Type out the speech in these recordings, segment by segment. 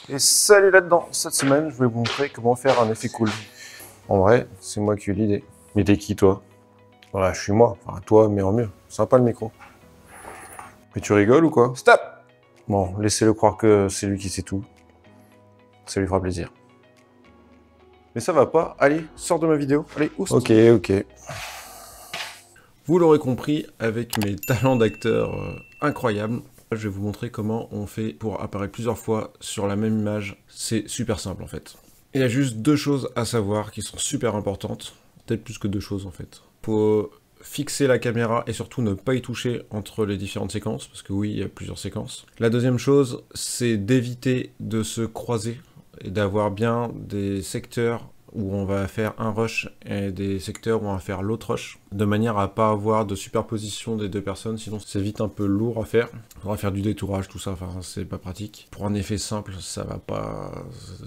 Et salut là-dedans. Cette semaine, je vais vous montrer comment faire un effet cool. En vrai, c'est moi qui ai eu l'idée. Mais t'es qui, toi? Voilà, je suis moi. Enfin, toi, mais en mieux. Sympa le micro. Mais tu rigoles ou quoi? Stop! Bon, laissez-le croire que c'est lui qui sait tout. Ça lui fera plaisir. Mais ça va pas. Allez, sors de ma vidéo. Allez, oust. Ok. Vous l'aurez compris, avec mes talents d'acteur incroyables, je vais vous montrer comment on fait pour apparaître plusieurs fois sur la même image. C'est super simple en fait. Il y a juste deux choses à savoir qui sont super importantes. Peut-être plus que deux choses en fait. Faut fixer la caméra et surtout ne pas y toucher entre les différentes séquences, parce que oui, il y a plusieurs séquences. La deuxième chose, c'est d'éviter de se croiser et d'avoir bien des secteurs où on va faire un rush et des secteurs où on va faire l'autre rush, de manière à pas avoir de superposition des deux personnes, sinon c'est vite un peu lourd à faire. Il faudra faire du détourage, tout ça, enfin c'est pas pratique. Pour un effet simple, ça va pas,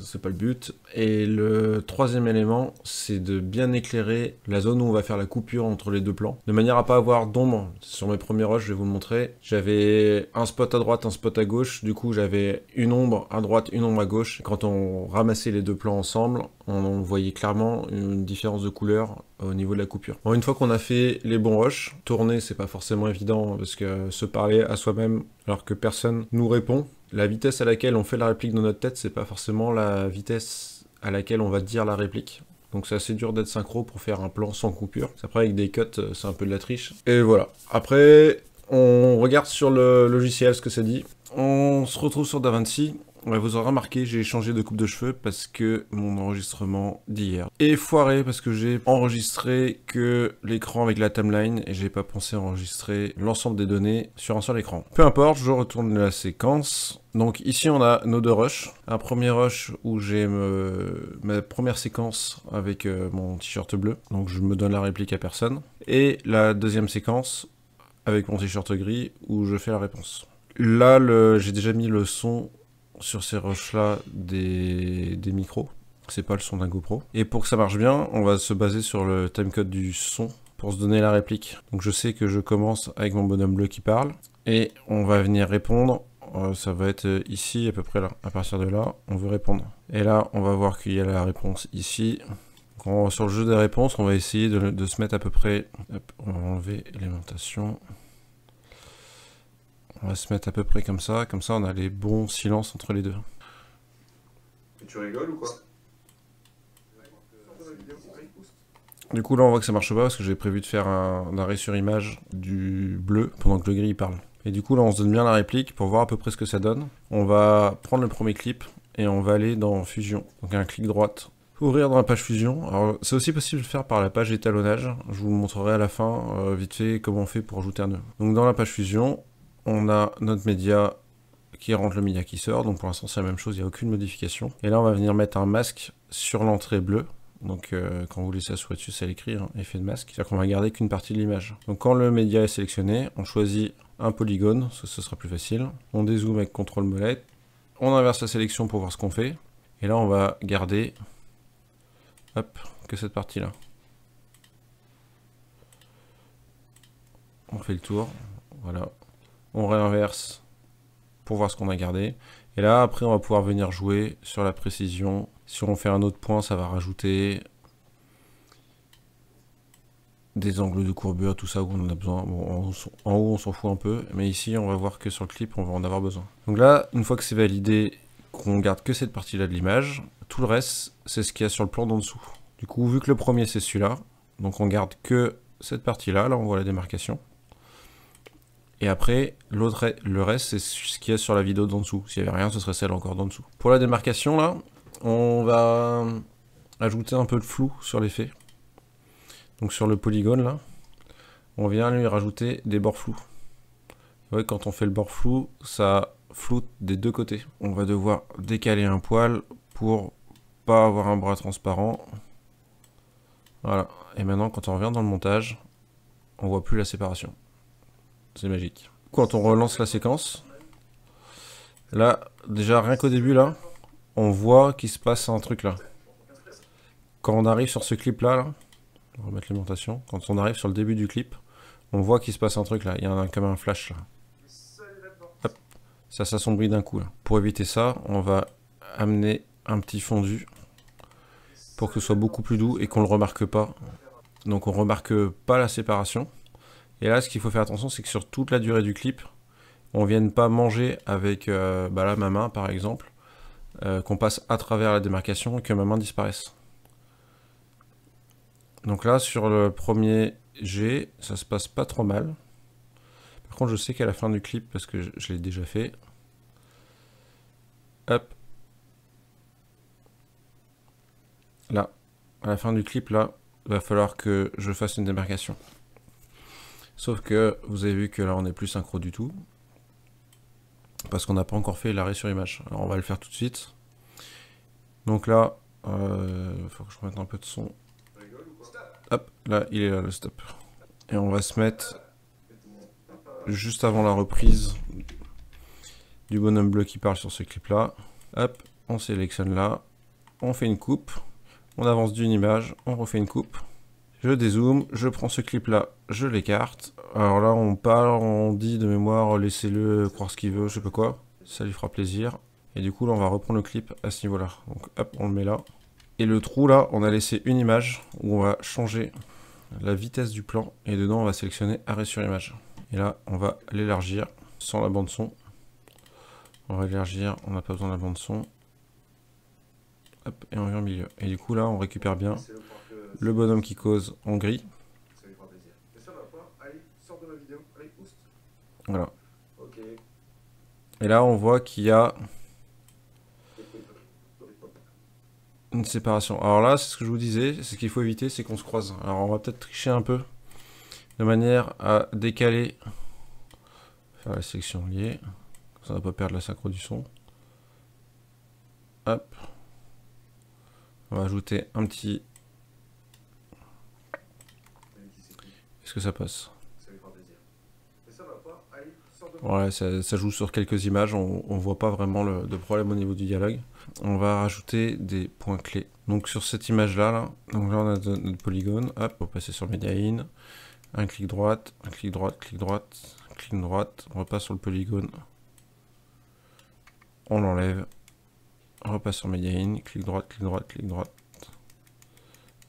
c'est pas le but. Et le troisième élément, c'est de bien éclairer la zone où on va faire la coupure entre les deux plans, de manière à pas avoir d'ombre. Sur mes premiers rushs, je vais vous le montrer, j'avais un spot à droite, un spot à gauche, du coup j'avais une ombre à droite, une ombre à gauche. Quand on ramassait les deux plans ensemble, on voyait clairement une différence de couleur au niveau de la coupure. Bon, une fois qu'on a fait les bons rushs, tourner c'est pas forcément évident parce que se parler à soi-même alors que personne nous répond, la vitesse à laquelle on fait la réplique dans notre tête c'est pas forcément la vitesse à laquelle on va dire la réplique. Donc c'est assez dur d'être synchro pour faire un plan sans coupure. Après avec des cuts c'est un peu de la triche. Et voilà. Après on regarde sur le logiciel ce que ça dit. On se retrouve sur DaVinci. Ouais, vous aurez remarqué, j'ai changé de coupe de cheveux parce que mon enregistrement d'hier est foiré parce que j'ai enregistré que l'écran avec la timeline et j'ai pas pensé enregistrer l'ensemble des données sur un seul écran. Peu importe, je retourne la séquence. Donc ici on a nos deux rushs. Un premier rush où j'ai ma première séquence avec mon t-shirt bleu, donc je me donne la réplique à personne. Et la deuxième séquence avec mon t-shirt gris où je fais la réponse. Là, j'ai déjà mis le son sur ces rushs-là des micros. C'est pas le son d'un GoPro. Et pour que ça marche bien, on va se baser sur le timecode du son pour se donner la réplique. Donc je sais que je commence avec mon bonhomme bleu qui parle. Et on va venir répondre. Ça va être ici, à peu près là. À partir de là, on veut répondre. Et là, on va voir qu'il y a la réponse ici. Sur le jeu des réponses, on va essayer de se mettre à peu près... Hop, on va enlever l'alimentation. On va se mettre à peu près comme ça on a les bons silences entre les deux. Et tu rigoles ou quoi? Du coup là on voit que ça marche pas parce que j'ai prévu de faire un arrêt sur image du bleu pendant que le gris parle. Et du coup là on se donne bien la réplique pour voir à peu près ce que ça donne. On va prendre le premier clip et on va aller dans Fusion. Donc un clic droite. Ouvrir dans la page Fusion. Alors c'est aussi possible de le faire par la page étalonnage. Je vous montrerai à la fin vite fait comment on fait pour ajouter un nœud. Donc dans la page Fusion, on a notre média qui rentre le média qui sort, donc pour l'instant c'est la même chose, il n'y a aucune modification. Et là on va venir mettre un masque sur l'entrée bleue, donc quand vous laissez la souris dessus, c'est à l'écrire, effet de masque, c'est-à-dire qu'on va garder qu'une partie de l'image. Donc quand le média est sélectionné, on choisit un polygone, ce sera plus facile, on dézoome avec CTRL molette, on inverse la sélection pour voir ce qu'on fait, et là on va garder, hop, que cette partie-là. On fait le tour, voilà. On réinverse pour voir ce qu'on a gardé. Et là, après, on va pouvoir venir jouer sur la précision. Si on fait un autre point, ça va rajouter des angles de courbure, tout ça où on en a besoin. Bon, en haut, on s'en fout un peu. Mais ici, on va voir que sur le clip, on va en avoir besoin. Donc là, une fois que c'est validé, qu'on garde que cette partie-là de l'image, tout le reste, c'est ce qu'il y a sur le plan d'en dessous. Du coup, vu que le premier, c'est celui-là, donc on garde que cette partie-là. Là, on voit la démarcation. Et après, le reste, c'est ce qu'il y a sur la vidéo d'en dessous. S'il n'y avait rien, ce serait celle encore d'en dessous. Pour la démarcation, là, on va ajouter un peu de flou sur l'effet. Donc sur le polygone, là, on vient lui rajouter des bords flous. Vous voyez, quand on fait le bord flou, ça floute des deux côtés. On va devoir décaler un poil pour pas avoir un bras transparent. Voilà. Et maintenant, quand on revient dans le montage, on voit plus la séparation. C'est magique. Quand on relance la séquence, là, déjà rien qu'au début, là, on voit qu'il se passe un truc là. Quand on arrive sur ce clip là, on va remettre l'alimentation, quand on arrive sur le début du clip, on voit qu'il se passe un truc là, il y a comme un flash là. Hop, ça s'assombrit d'un coup là. Pour éviter ça, on va amener un petit fondu pour que ce soit beaucoup plus doux et qu'on ne le remarque pas. Donc on ne remarque pas la séparation. Et là, ce qu'il faut faire attention, c'est que sur toute la durée du clip, on ne vienne pas manger avec là, ma main par exemple, qu'on passe à travers la démarcation et que ma main disparaisse. Donc là, sur le premier jet, ça se passe pas trop mal. Par contre, je sais qu'à la fin du clip, parce que je l'ai déjà fait, hop, là, à la fin du clip, là, il va falloir que je fasse une démarcation. Sauf que vous avez vu que là, on n'est plus synchro du tout, parce qu'on n'a pas encore fait l'arrêt sur image. Alors, on va le faire tout de suite. Donc là, il faut que je remette un peu de son. Hop, là, il est là, le stop. Et on va se mettre juste avant la reprise du bonhomme bleu qui parle sur ce clip-là. Hop, on sélectionne là, on fait une coupe, on avance d'une image, on refait une coupe. Je dézoome, je prends ce clip-là, je l'écarte. Alors là, on parle, on dit de mémoire, laissez-le croire ce qu'il veut, je sais pas quoi. Ça lui fera plaisir. Et du coup, là, on va reprendre le clip à ce niveau-là. Donc, hop, on le met là. Et le trou, là, on a laissé une image où on va changer la vitesse du plan. Et dedans, on va sélectionner arrêt sur image. Et là, on va l'élargir sans la bande son. On va l'élargir, on n'a pas besoin de la bande son. Hop, et on vient au milieu. Et du coup, là, on récupère bien le bonhomme qui cause en gris. Voilà. Et là, on voit qu'il y a une séparation. Alors là, c'est ce que je vous disais, c'est ce qu'il faut éviter, c'est qu'on se croise. Alors on va peut-être tricher un peu, de manière à décaler, faire la sélection liée, ça ne va pas perdre la synchro du son. Hop. On va ajouter un petit... Est-ce que ça passe? Ouais, ça joue sur quelques images, on voit pas vraiment de problème au niveau du dialogue. On va rajouter des points clés. Donc sur cette image là, donc là on a notre polygone, hop, on va passer sur Media In, un clic droite, un clic droite, clic droite, clic droite, on repasse sur le polygone, on l'enlève, on repasse sur Media In, clic droite, clic droite, clic droite.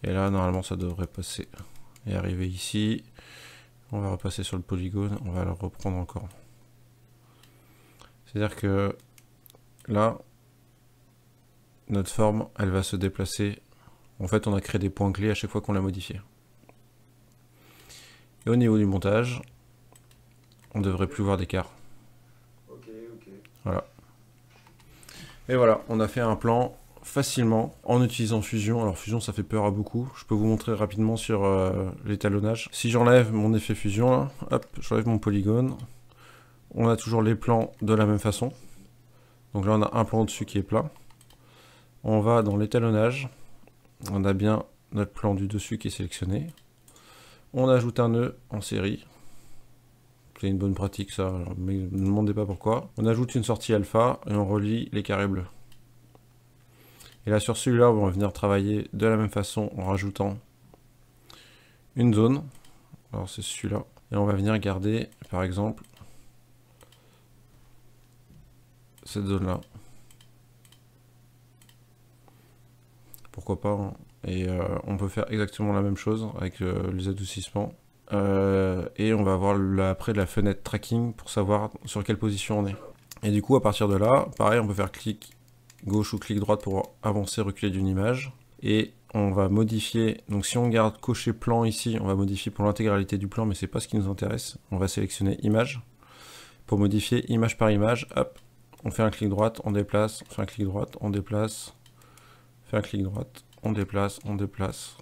Et là normalement ça devrait passer et arriver ici. On va repasser sur le polygone, on va le reprendre encore. C'est-à-dire que là, notre forme, elle va se déplacer. En fait, on a créé des points clés à chaque fois qu'on l'a modifié. Et au niveau du montage, on ne devrait plus voir d'écart. Voilà. Et voilà, on a fait un plan facilement en utilisant Fusion. Alors Fusion, ça fait peur à beaucoup. Je peux vous montrer rapidement sur l'étalonnage. Si j'enlève mon effet Fusion, là, hop, j'enlève mon polygone. On a toujours les plans de la même façon. Donc là, on a un plan au-dessus qui est plat. On va dans l'étalonnage. On a bien notre plan du dessus qui est sélectionné. On ajoute un nœud en série. C'est une bonne pratique ça, mais ne me demandez pas pourquoi. On ajoute une sortie alpha et on relie les carrés bleus. Et là sur celui-là, on va venir travailler de la même façon en rajoutant une zone. Alors c'est celui-là. Et on va venir garder, par exemple, cette zone-là. Pourquoi pas, hein. Et on peut faire exactement la même chose avec les adoucissements. Et on va avoir après la fenêtre tracking pour savoir sur quelle position on est. Et du coup, à partir de là, pareil, on peut faire clic gauche ou clic droite pour avancer, reculer d'une image. Et on va modifier, donc si on garde coché plan ici, on va modifier pour l'intégralité du plan, mais c'est pas ce qui nous intéresse. On va sélectionner image. Pour modifier image par image, hop, on fait un clic droite, on déplace, on fait un clic droite, on déplace, on fait un clic droite, on déplace, on déplace.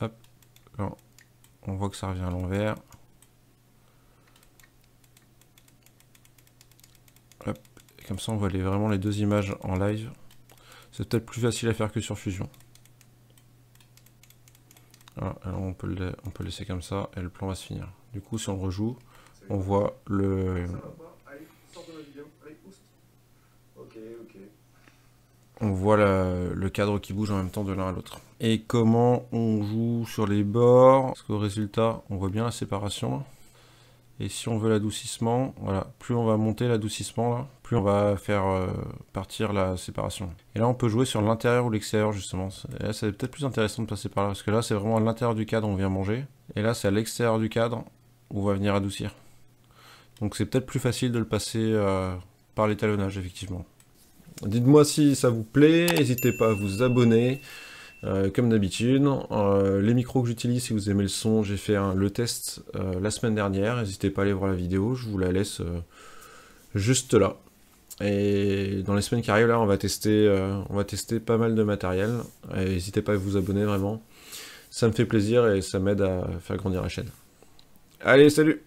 Hop, là, on voit que ça revient à l'envers. Hop, et comme ça on voit vraiment les deux images en live. C'est peut-être plus facile à faire que sur Fusion. Voilà, alors on peut laisser comme ça et le plan va se finir. Du coup, si on le rejoue, on voit on voit le cadre qui bouge en même temps de l'un à l'autre. Et comment on joue sur les bords? Parce qu'au résultat, on voit bien la séparation. Et si on veut l'adoucissement, voilà, plus on va monter l'adoucissement, là, plus on va faire partir la séparation. Et là, on peut jouer sur l'intérieur ou l'extérieur, justement. Et là, c'est peut-être plus intéressant de passer par là, parce que là, c'est vraiment à l'intérieur du cadre où on vient manger. Et là, c'est à l'extérieur du cadre où on va venir adoucir. Donc c'est peut-être plus facile de le passer par l'étalonnage, effectivement. Dites-moi si ça vous plaît, n'hésitez pas à vous abonner. Comme d'habitude, les micros que j'utilise, si vous aimez le son, j'ai fait le test la semaine dernière, n'hésitez pas à aller voir la vidéo, je vous la laisse juste là. Et dans les semaines qui arrivent, là, on va tester pas mal de matériel, n'hésitez pas à vous abonner vraiment, ça me fait plaisir et ça m'aide à faire grandir la chaîne. Allez, salut!